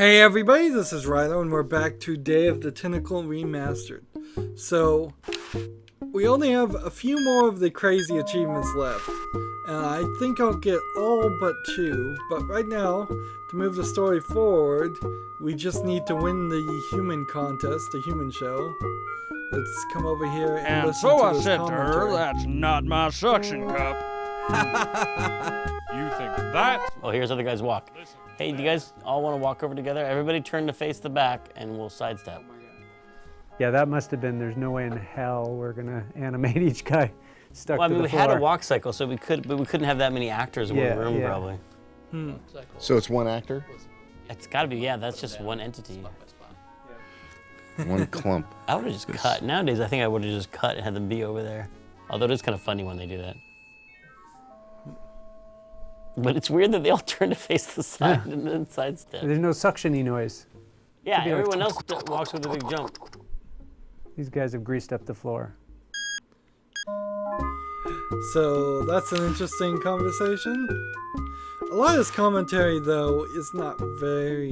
Hey everybody, this is Rydo, and we're back to Day of the Tentacle Remastered. So, we only have a few more of the crazy achievements left, and I think I'll get all but 2, but right now, to move the story forward, we just need to win the human contest, the human show. Let's come over here and listen so to I this said commentary. to her, that's not my suction cup. You think that? Oh, here's how the guys walk. Hey, do you guys all want to walk over together? Everybody turn to face the back, and we'll sidestep. Yeah, that must have been, there's no way in hell we're gonna animate each guy stuck Well, I to mean, the we floor. had a walk cycle, so we couldn't have that many actors in one room, probably. So it's one actor? It's gotta be, yeah, that's just one entity. One clump. I would've just cut. Nowadays, I think I would've just cut and had them be over there. Although it is kind of funny when they do that. But it's weird that they all turn to face the side and then sidestep. There's no suction-y noise. Yeah, be like- everyone else walks with a big jump. These guys have greased up the floor. So that's an interesting conversation. A lot of this commentary, though, is not very...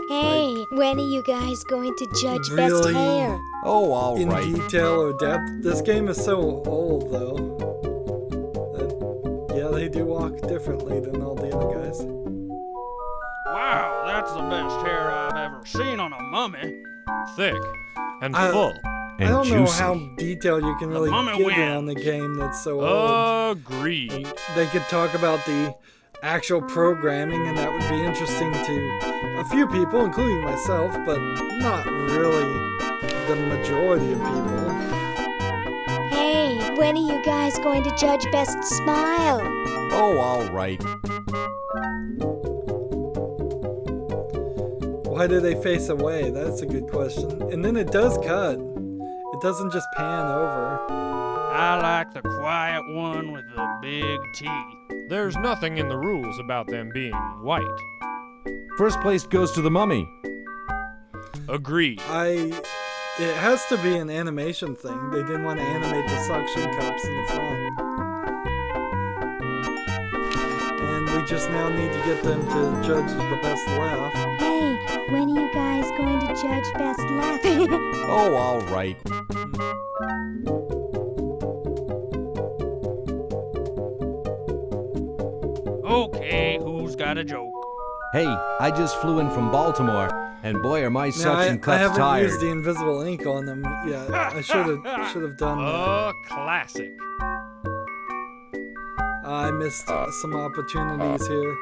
Hey, when are you guys going to judge best really hair? Oh, all in right. detail or depth. This game is so old, though, that, yeah, they do walk differently than all the other guys. Wow, that's the best hair I've ever seen on a mummy. Thick and I- full. I don't know juicy. how detailed you can really mummy get wins. in on the game that's so old. Agreed. They could talk about the actual programming, and that would be interesting to a few people, including myself, but not really the majority of people. Hey, when are you guys going to judge best smile? Oh, all right. Why do they face away? That's a good question. And then it does cut. It doesn't just pan over. I like the quiet one with the big teeth. There's nothing in the rules about them being white. First place goes to the mummy. Agreed. It has to be an animation thing. They didn't want to animate the suction cups in the front. And we just now need to get them to judge the best laugh. Hey, when are you guys going to judge best laugh? Oh, all right. Okay, who's got a joke? Hey, I just flew in from Baltimore, and boy are my Now, suction I cups haven't tired. used the invisible ink on them yet. I should have done that. A classic. I missed some opportunities here.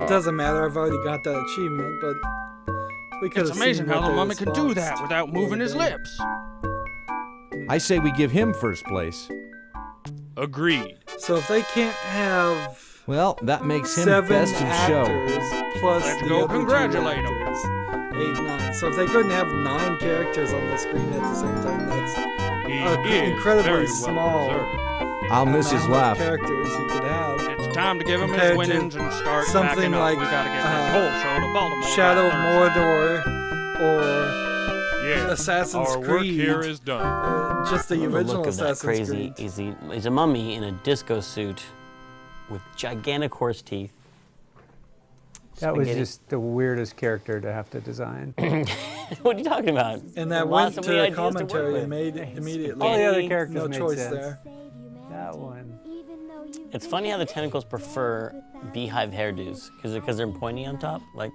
It doesn't matter, I've already got that achievement, but we could It's have amazing seen how what the their mummy could do that response without moving his would've been. lips. I say we give him first place. Agreed. So if they can't have Well, that makes him 7 best of show. actors plus Let's the go other 2 congratulate 'em. actors, 8, 9. So if they couldn't have 9 characters on the screen at the same time, that's He is incredibly very small. well deserved. I'll miss his amount of laugh. characters you could have. It's time to give him his Compared to winnings and start something backing up. like, We gotta get that whole show to Baltimore. Shadow of by Mordor or Yeah. Assassin's Our work Creed. here is done. Just the The original look of that Assassin's crazy, Creed. he's a mummy in a disco suit with gigantic horse teeth. That was Spaghetti. just the weirdest character to have to design. What are you talking about? And that Lots went of many to ideas to work commentary with. and made it immediately. All the other Spaghetti, characters No made choice sense. there. That one. It's funny how the tentacles prefer beehive hairdos because they're pointy on top, like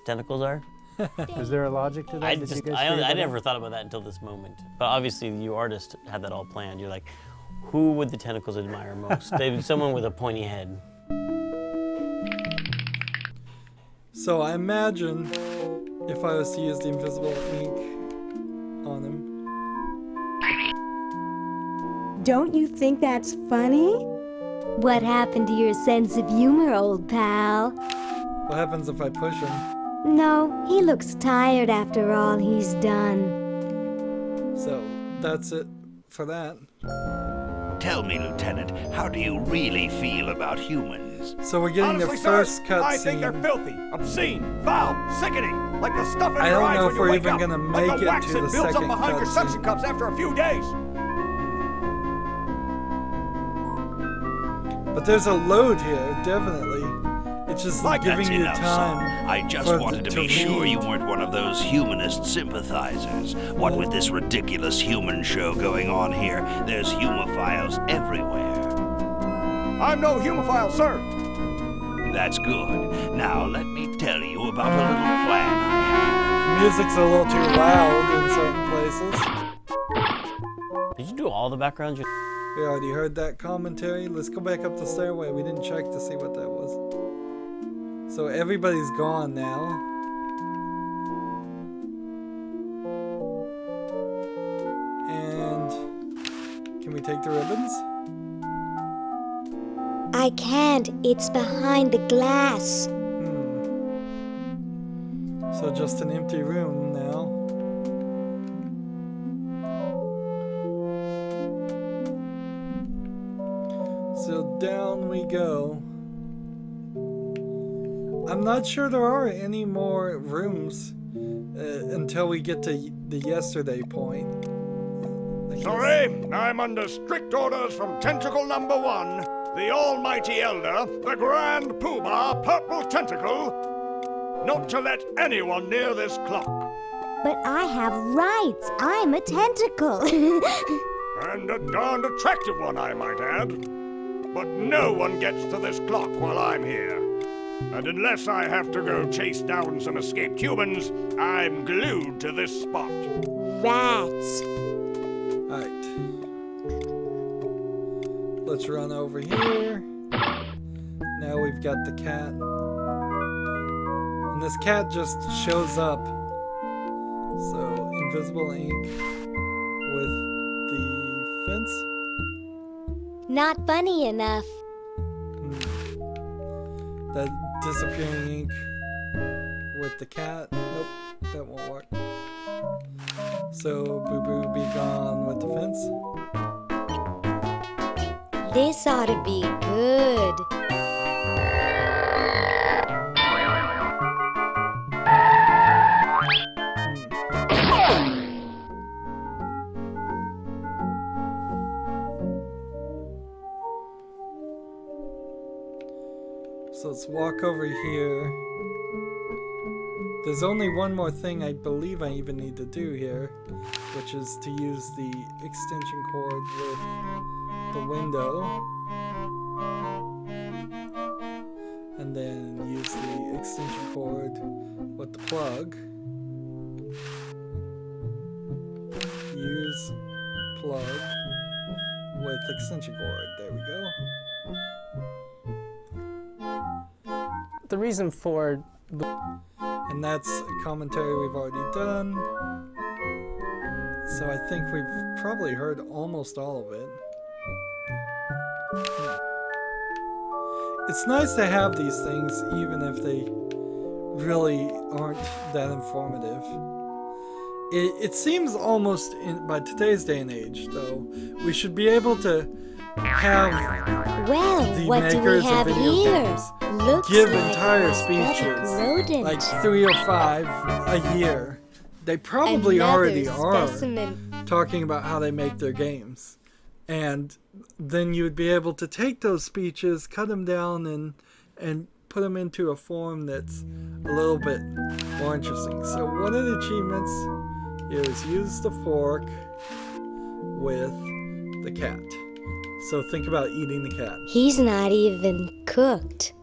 tentacles are. Is there a logic to that? I Did you just guys I figure that never out? thought about that until this moment. But obviously, you artists had that all planned. You're like, who would the tentacles admire most? They'd someone with a pointy head. So I imagine if I was to use the invisible ink on him. Don't you think that's funny? What happened to your sense of humor, old pal? What happens if I push him? No, he looks tired after all he's done. So that's it for that. Tell me, Lieutenant, how do you really feel about humans? So we're getting Honestly, the sir, first I think they're cutscene. filthy, obscene, foul, sickening, like the stuff in I your don't eyes know when if you we're wake even up, gonna like make the it wax to that the builds up second behind your suction cutscene. cups after a few days. But there's a load here, definitely. It's just Like giving that's you enough, time. son. I just for wanted the- to be sure read. you weren't one of those humanist sympathizers. What with this ridiculous human show going on here, there's humophiles everywhere. I'm no humophile, sir. That's good. Now let me tell you about a little plan I Music's a little too loud in certain places. Did you do all the backgrounds? We already heard that commentary. Let's go back up the stairway. We didn't check to see what that was. So everybody's gone now. And can we take the ribbons? I can't. It's behind the glass. So just an empty room now. So down we go. I'm not sure there are any more rooms until we get to the yesterday point. I guess. Sorry, I'm under strict orders from Tentacle number 1, the Almighty Elder, the Grand Poobah Purple Tentacle, not to let anyone near this clock. But I have rights. I'm a tentacle. And a darned attractive one, I might add. But no one gets to this clock while I'm here. And unless I have to go chase down some escaped humans, I'm glued to this spot. Rats. Alright. Let's run over here. Now we've got the cat. And this cat just shows up. So, invisible ink with the fence. Not funny enough. That disappearing ink with the cat. Nope, that won't work. So, Boo Boo be gone with the fence. This ought to be good. So let's walk over here. There's only one more thing I believe I even need to do here, which is to use the extension cord with the window. And then use the extension cord with the plug. Use plug with extension cord. There we go. The reason for And that's a commentary we've already done. So I think we've probably heard almost all of it. It's nice to have these things even if they really aren't that informative. It seems almost, by today's day and age though, we should be able to have Well, the what do we makers of have video here? games Looks give like entire prosthetic speeches, rodent. like 3 or 5 a year. They probably Another already are specimen. talking about how they make their games. And then you'd be able to take those speeches, cut them down, and put them into a form that's a little bit more interesting. So one of the achievements is use the fork with the cat. So think about eating the cat. He's not even cooked.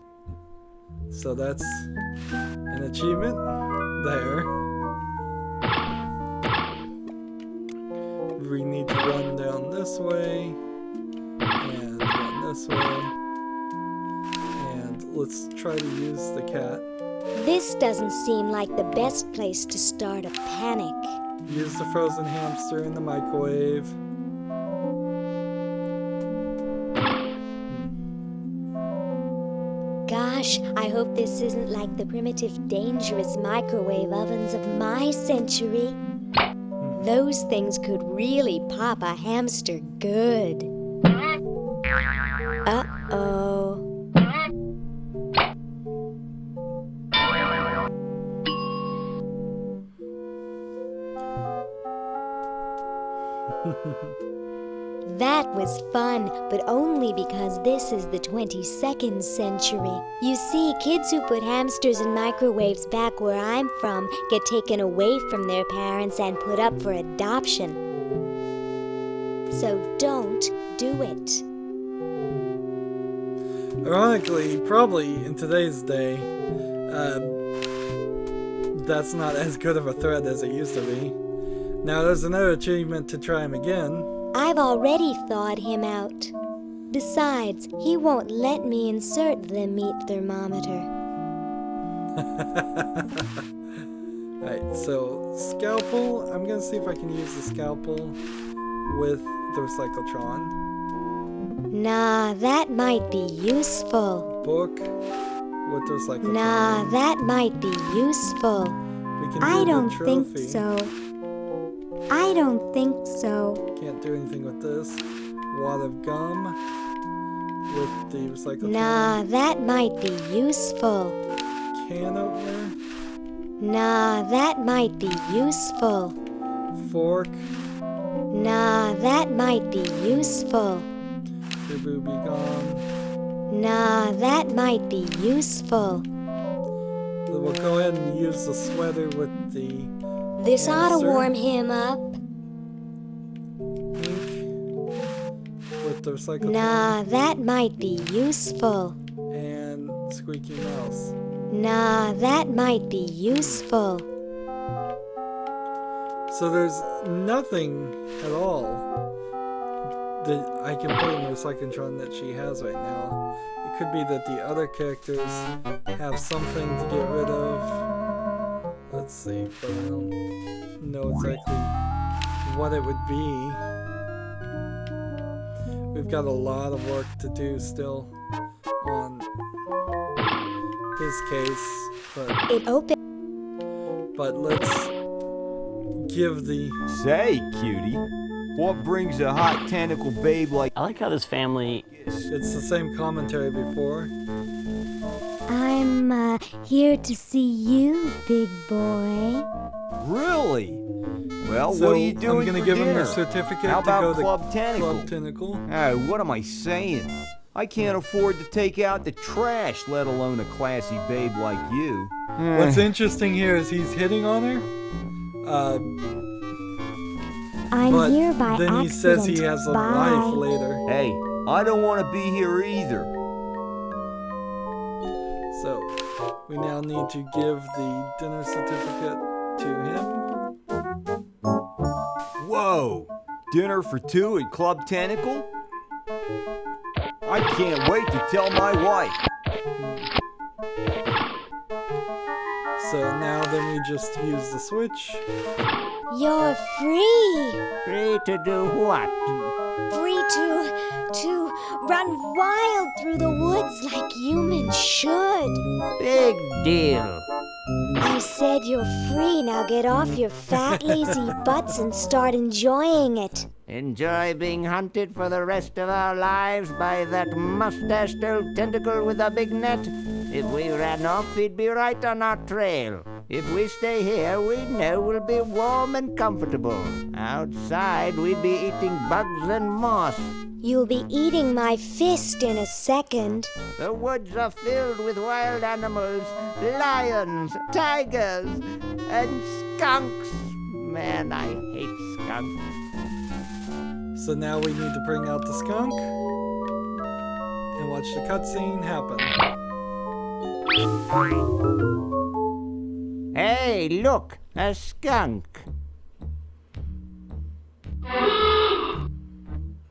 So that's an achievement there. We need to run down this way and run this way. And let's try to use the cat. This doesn't seem like the best place to start a panic. Use the frozen hamster in the microwave. Gosh, I hope this isn't like the primitive, dangerous microwave ovens of my century. Those things could really pop a hamster good. Uh-oh. That was fun, but only because this is the 22nd century. You see, kids who put hamsters in microwaves back where I'm from get taken away from their parents and put up for adoption. So don't do it. Ironically, probably in today's day, that's not as good of a threat as it used to be. Now there's another achievement to try him again. I've already thawed him out. Besides, he won't let me insert the meat thermometer. Alright, so scalpel. I'm gonna see if I can use the scalpel with the recyclotron. Nah, that might be useful. Book with the recyclotron. Nah, that might be useful. We can do I the don't think trophy. so. I don't think so. Can't do anything with this. Wad of gum with the recyclotron. Nah, that might be useful. Can opener. Nah, that might be useful. Fork. Nah, that might be useful. Boo be gone. Nah, that might be useful. So we'll go ahead and use the sweater with the This ought to hamster. warm him up. Ink with the recyclotron. Nah, that might be useful. And squeaky mouse. Nah, that might be useful. So there's nothing at all that I can put in the recyclotron that she has right now. It could be that the other characters have something to get rid of. Let's see, but I don't know exactly what it would be. We've got a lot of work to do still on his case, It opened. but let's give the Say, cutie, what brings a hot tentacle babe like... I like how this family... It's the same commentary before. I'm here to see you, big boy. Really? Well, So what are you doing I'm gonna for give dinner? him the certificate How to go about to Club Tentacle? Club Tentacle. Oh, what am I saying? I can't afford to take out the trash, let alone a classy babe like you. What's interesting here is he's hitting on her. I'm But here by then accident. he says he has a Bye. wife later. Hey, I don't want to be here either. So we now need to give the dinner certificate to him. Whoa! Dinner for two at Club Tentacle? I can't wait to tell my wife. So now then we just use the switch. You're free. Free to do what? Free to run wild through the woods like humans should. Big deal. I said you're free. Now get off your fat, lazy butts and start enjoying it. Enjoy being hunted for the rest of our lives by that mustached old tentacle with a big net? If we ran off, he'd be right on our trail. If we stay here, we know we'll be warm and comfortable. Outside, we'd be eating bugs and moss. You'll be eating my fist in a second. The woods are filled with wild animals, lions, tigers, and skunks. Man, I hate skunks. So now we need to bring out the skunk and watch the cutscene happen. Hey, look, a skunk.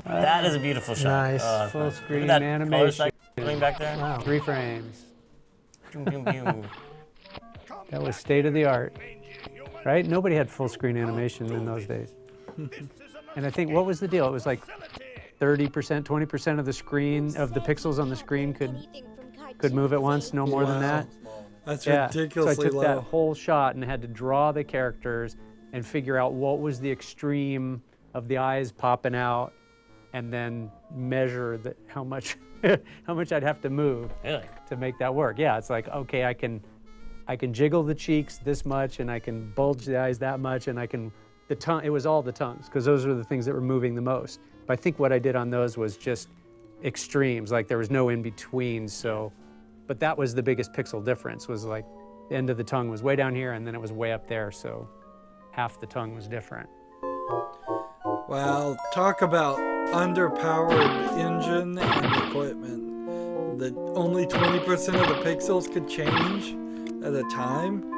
That is a beautiful shot. Nice. Full Look screen at that color animation. cycle going back there. Wow, 3 frames. Pew, pew, pew. That was state of the art, right? Nobody had full screen animation in those days. And I think, what was the deal? It was like 30%, 20% of the screen, of the pixels on the screen could move at once, no more than that. That's Yeah. So I ridiculously took low. that whole shot and had to draw the characters and figure out what was the extreme of the eyes popping out, and then measure how much how much I'd have to move Really? to make that work. Yeah, it's like, okay, I can jiggle the cheeks this much, and I can bulge the eyes that much, and I can the tongue. It was all the tongues, because those were the things that were moving the most. But I think what I did on those was just extremes, like there was no in-between, so, but that was the biggest pixel difference, was like the end of the tongue was way down here and then it was way up there, so half the tongue was different. Well, talk about underpowered engine and equipment. That only 20% of the pixels could change at a time.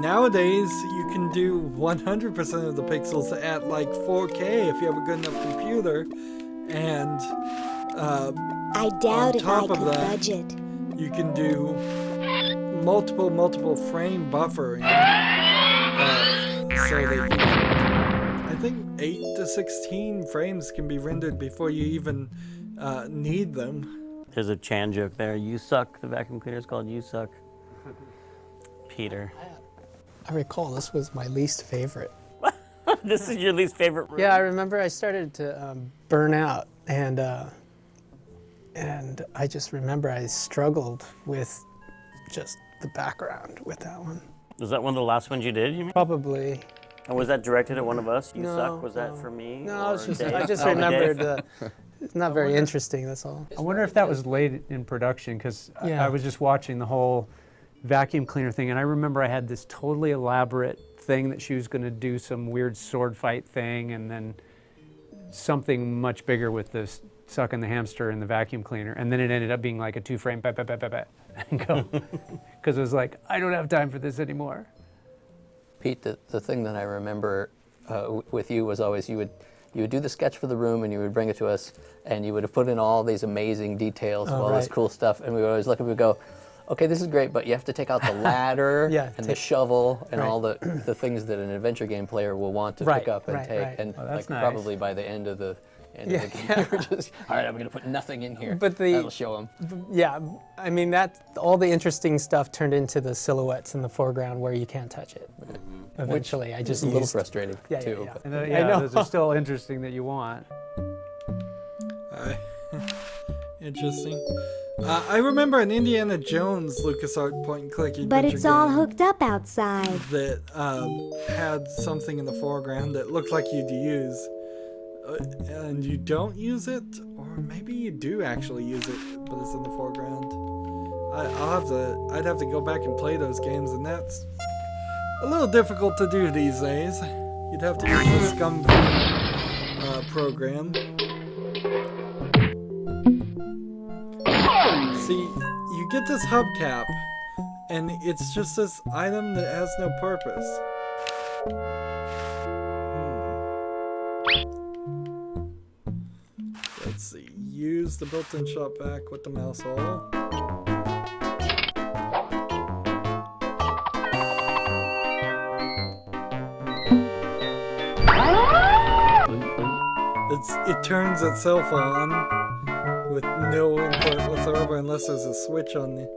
Nowadays, you can do 100% of the pixels at like 4K if you have a good enough computer. And I doubt if I top of could that, budget. you can do multiple frame buffering. So that you can, I think 8 to 16 frames can be rendered before you even need them. There's a Chan joke there. You suck. The vacuum cleaner is called You Suck. Peter. I recall this was my least favorite. This is your least favorite room? Yeah, I remember I started to burn out, and I just remember I struggled with just the background with that one. Was that one of the last ones you did, you mean? Probably. And was that directed at one of us? You No, Suck? Was that for me? No, or I Dave? just Oh, remembered Dave. it's not very interesting, that's all. I wonder if that was late in production, because Yeah. I was just watching the whole vacuum cleaner thing, and I remember I had this totally elaborate thing that she was going to do some weird sword fight thing, and then something much bigger with this sucking the hamster and the vacuum cleaner, and then it ended up being like a 2-frame and go, because it was like, I don't have time for this anymore. Pete, the thing that I remember with you was always you would do the sketch for the room and you would bring it to us and you would have put in all these amazing details of all this cool stuff, and we would always look and we would go, okay, this is great, but you have to take out the ladder and the shovel and all the things that an adventure game player will want to pick up and take. And that's nice. Probably by the end of the game, you're just, all right, I'm going to put nothing in here. But that'll show them. Yeah, I mean, all the interesting stuff turned into the silhouettes in the foreground where you can't touch it. Eventually, I just a little frustrating too. And, those are still interesting that you want. Interesting. I remember an Indiana Jones LucasArts point-and-click adventure But it's all game hooked up outside. that had something in the foreground that looked like you'd use, and you don't use it, or maybe you do actually use it, but it's in the foreground. I'd have to go back and play those games, and that's a little difficult to do these days. You'd have to use the Scum program. See, you get this hubcap, and it's just this item that has no purpose. Let's see, use the built-in shot back with the mouse hole. It turns itself on with no input whatsoever, unless there's a switch on the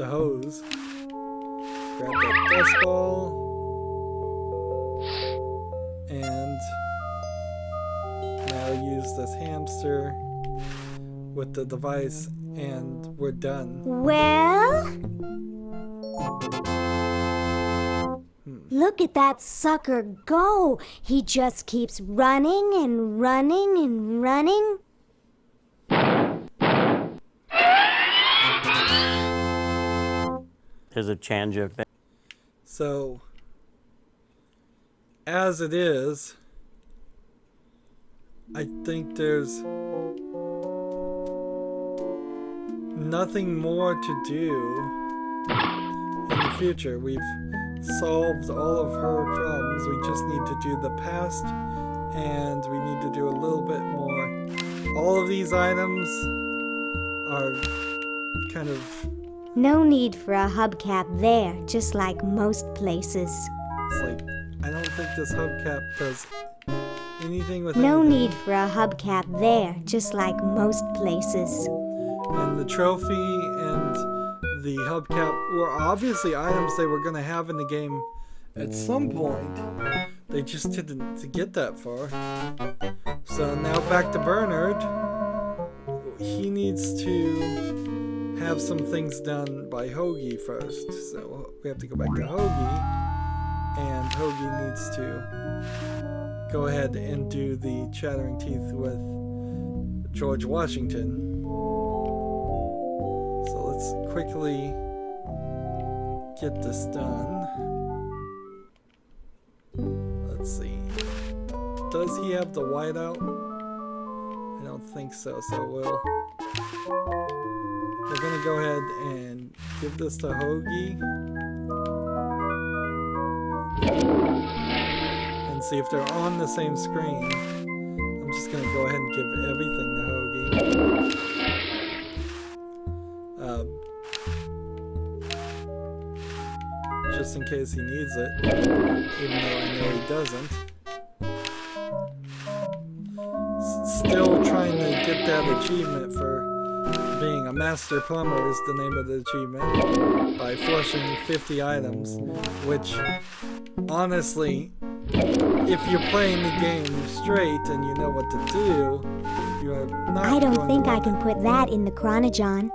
hose. Grab that dust ball and now use this hamster with the device, and we're done. Well? Look at that sucker go. He just keeps running and running and running. There's a Chan joke there. So, as it is, I think there's nothing more to do in the future. We've solved all of her problems. We just need to do the past, and we need to do a little bit more. All of these items are kind of... No need for a hubcap there, just like most places. It's like, I don't think this hubcap does anything with No anything. need for a hubcap there, just like most places. And the trophy and the hubcap were obviously items they were going to have in the game at some point. They just didn't get that far. So now back to Bernard. He needs to have some things done by Hoagie first. So we have to go back to Hoagie and Hoagie needs to go ahead and do the chattering teeth with George Washington. So let's quickly get this done. Let's see. Does he have the whiteout? I don't think so, so we're gonna go ahead and give this to Hoagie and see if they're on the same screen. I'm just gonna go ahead and give everything to Hoagie. Just in case he needs it, even though I know he doesn't. Still trying to get that achievement for being a master plumber is the name of the achievement, by flushing 50 items, which honestly, if you're playing the game straight and you know what to do, you're not I don't going think to I can put that in the Chronojohn.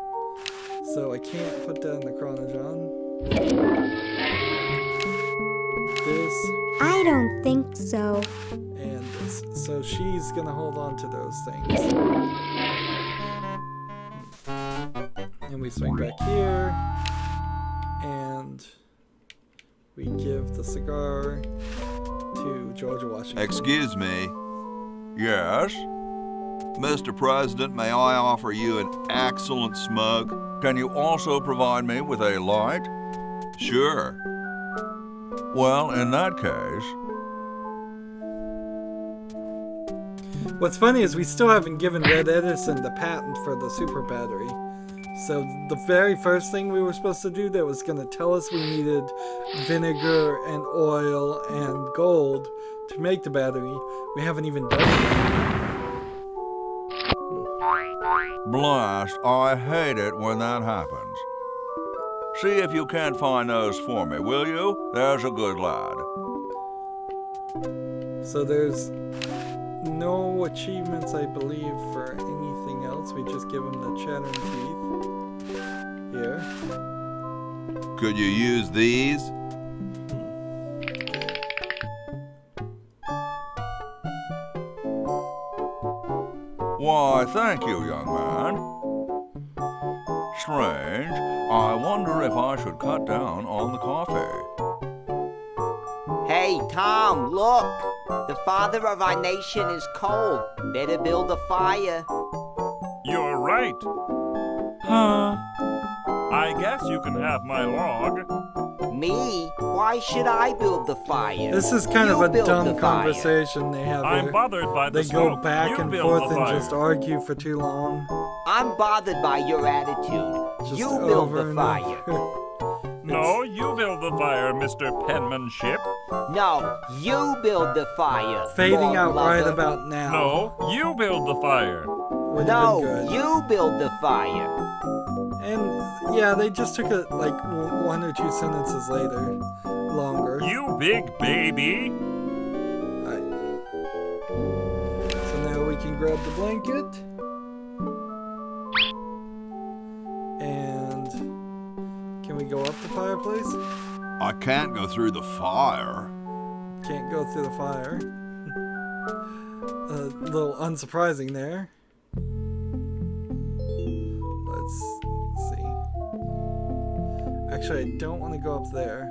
So I can't put that in the Chronojohn. This. I don't think so. And this. So she's gonna hold on to those things. And we swing back here. And we give the cigar to George Washington. Excuse me. Yes? Mr. President, may I offer you an excellent smoke? Can you also provide me with a light? Sure. Well, in that case... What's funny is we still haven't given Red Edison the patent for the super battery. So the very first thing we were supposed to do that was going to tell us we needed vinegar and oil and gold to make the battery, we haven't even done it. Blast, I hate it when that happens. See if you can't find those for me, will you? There's a good lad. So there's no achievements, I believe, for anything else. We just give him the chattering teeth. Here. Could you use these? Why, thank you, young man. Strange. I wonder if I should cut down on the coffee. Hey, Tom, look! The father of our nation is cold. Better build a fire. You're right. Huh? I guess you can have my log. Me? Why should I build the fire? This is kind You of a build dumb the fire. conversation they have I'm here. bothered by the They go smoke. back You and build forth the and fire. just argue for too long. I'm bothered by your attitude. Just You build over the and fire. No, you build the fire, Mr. Penmanship. No, you build the fire. Fading Log out right lover. about now. No, you build the fire. Would have been No, good. you build the fire. And yeah, they just took it like one or two sentences later, longer. You big baby. So now we can grab the blanket. And can we go up the fireplace? I can't go through the fire. Can't go through the fire. A little unsurprising there. Let's see. Actually, I don't want to go up there.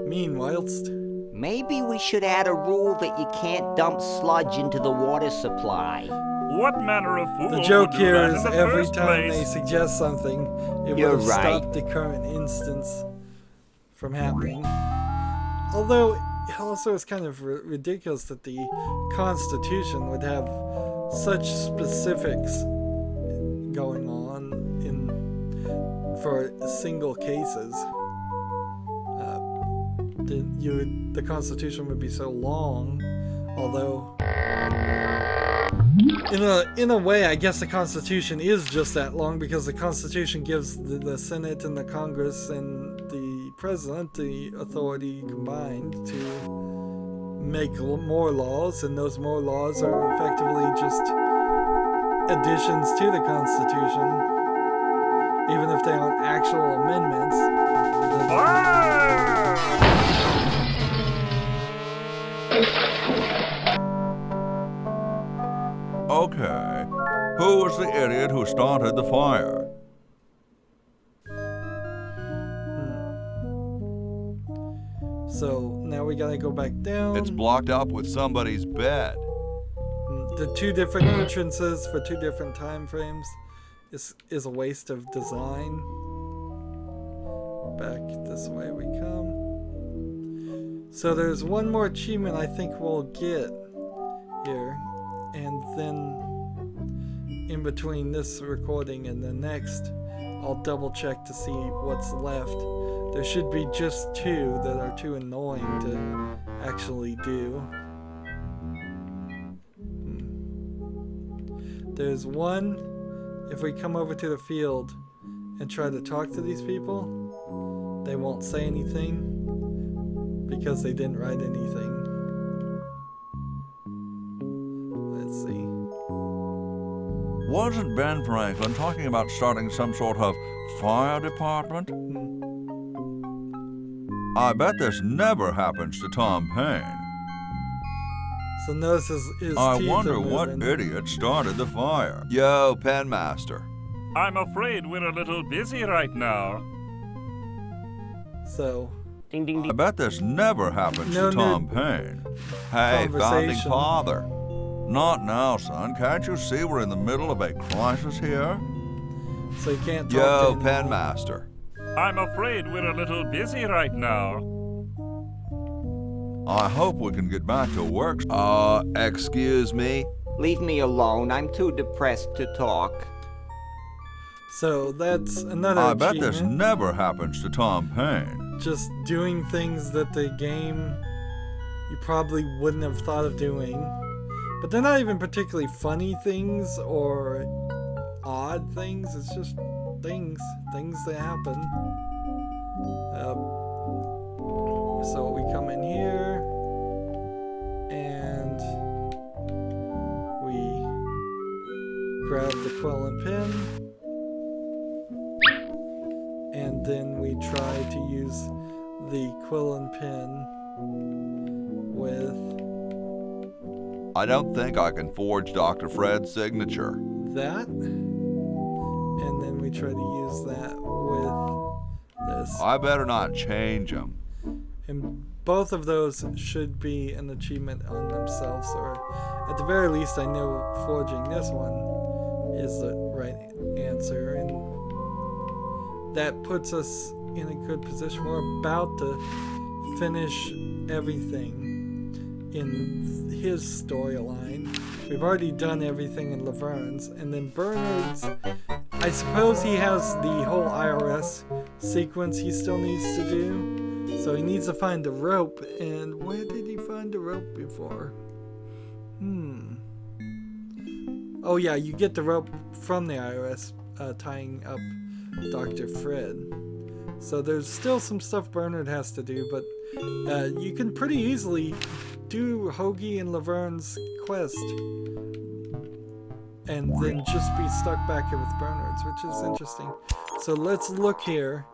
Meanwhilst, Maybe we should add a rule that you can't dump sludge into the water supply. What manner of fool the joke would do here that is in the every first time place? they suggest something, it You're would have right. stopped the current instance from happening. Although, it also is kind of ridiculous that the Constitution would have such specifics going on for single cases. The Constitution would be so long, although in a way I guess the Constitution is just that long, because the Constitution gives the Senate and the Congress and the President the authority combined to make more laws, and those more laws are effectively just additions to the Constitution. even if they aren't actual amendments. Okay. Who was the idiot who started the fire? So now we gotta go back down. It's blocked up with somebody's bed. The two different entrances for two different time frames is a waste of design. Back this way we come. So there's one more achievement I think we'll get here, and then in between this recording and the next, I'll double check to see what's left. There should be just two that are too annoying to actually do. There's one, if we come over to the field and try to talk to these people, they won't say anything because they didn't write anything. Let's see. Wasn't Ben Franklin talking about starting some sort of fire department? I bet this never happens to Tom Paine. So notice his I teeth wonder are what moving. idiot started the fire. Yo, Penmaster. I'm afraid we're a little busy right now. So, ding, ding, ding. I bet this never happens No to Tom new Paine. Hey, founding conversation. father. Not now, son. Can't you see we're in the middle of a crisis here? So you can't talk Yo, to anyone. Penmaster. I'm afraid we're a little busy right now. I hope we can get back to work. Excuse me? Leave me alone. I'm too depressed to talk. So that's another I bet achievement. this never happens to Tom Paine. Just doing things that the game you probably wouldn't have thought of doing. But they're not even particularly funny things or odd things. It's just things that happen. So we come in here and we grab the quill and pen, and then we try to use the quill and pen with I don't think I can forge Dr. Fred's signature. that, and then we try to use that with this. I better not change them. And both of those should be an achievement on themselves, or at the very least I know forging this one is the right answer, and that puts us in a good position. We're about to finish everything in his storyline. We've already done everything in Laverne's, and then Bernard's, I suppose he has the whole IRS sequence he still needs to do. So he needs to find the rope, and where did he find the rope before? Oh yeah, you get the rope from the IRS tying up Dr. Fred. So there's still some stuff Bernard has to do, but you can pretty easily do Hoagie and Laverne's quest and then just be stuck back here with Bernard's, which is interesting. So let's look here.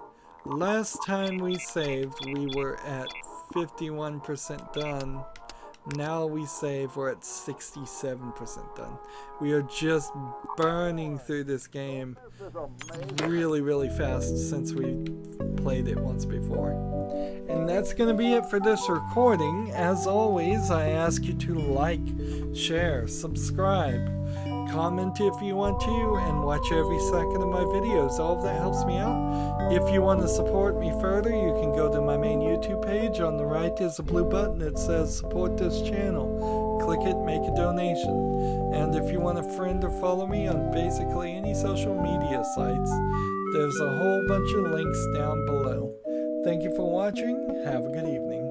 Last time we saved, we were at 51% done. Now we save, we're at 67% done. We are just burning through this game really, really fast since we played it once before. And that's going to be it for this recording. As always, I ask you to like, share, subscribe, comment if you want to, and watch every second of my videos. All of that helps me out. If you want to support me further, you can go to my main YouTube page. On the right is a blue button that says support this channel. Click it, make a donation. And if you want a friend or follow me on basically any social media sites, there's a whole bunch of links down below. Thank you for watching. Have a good evening.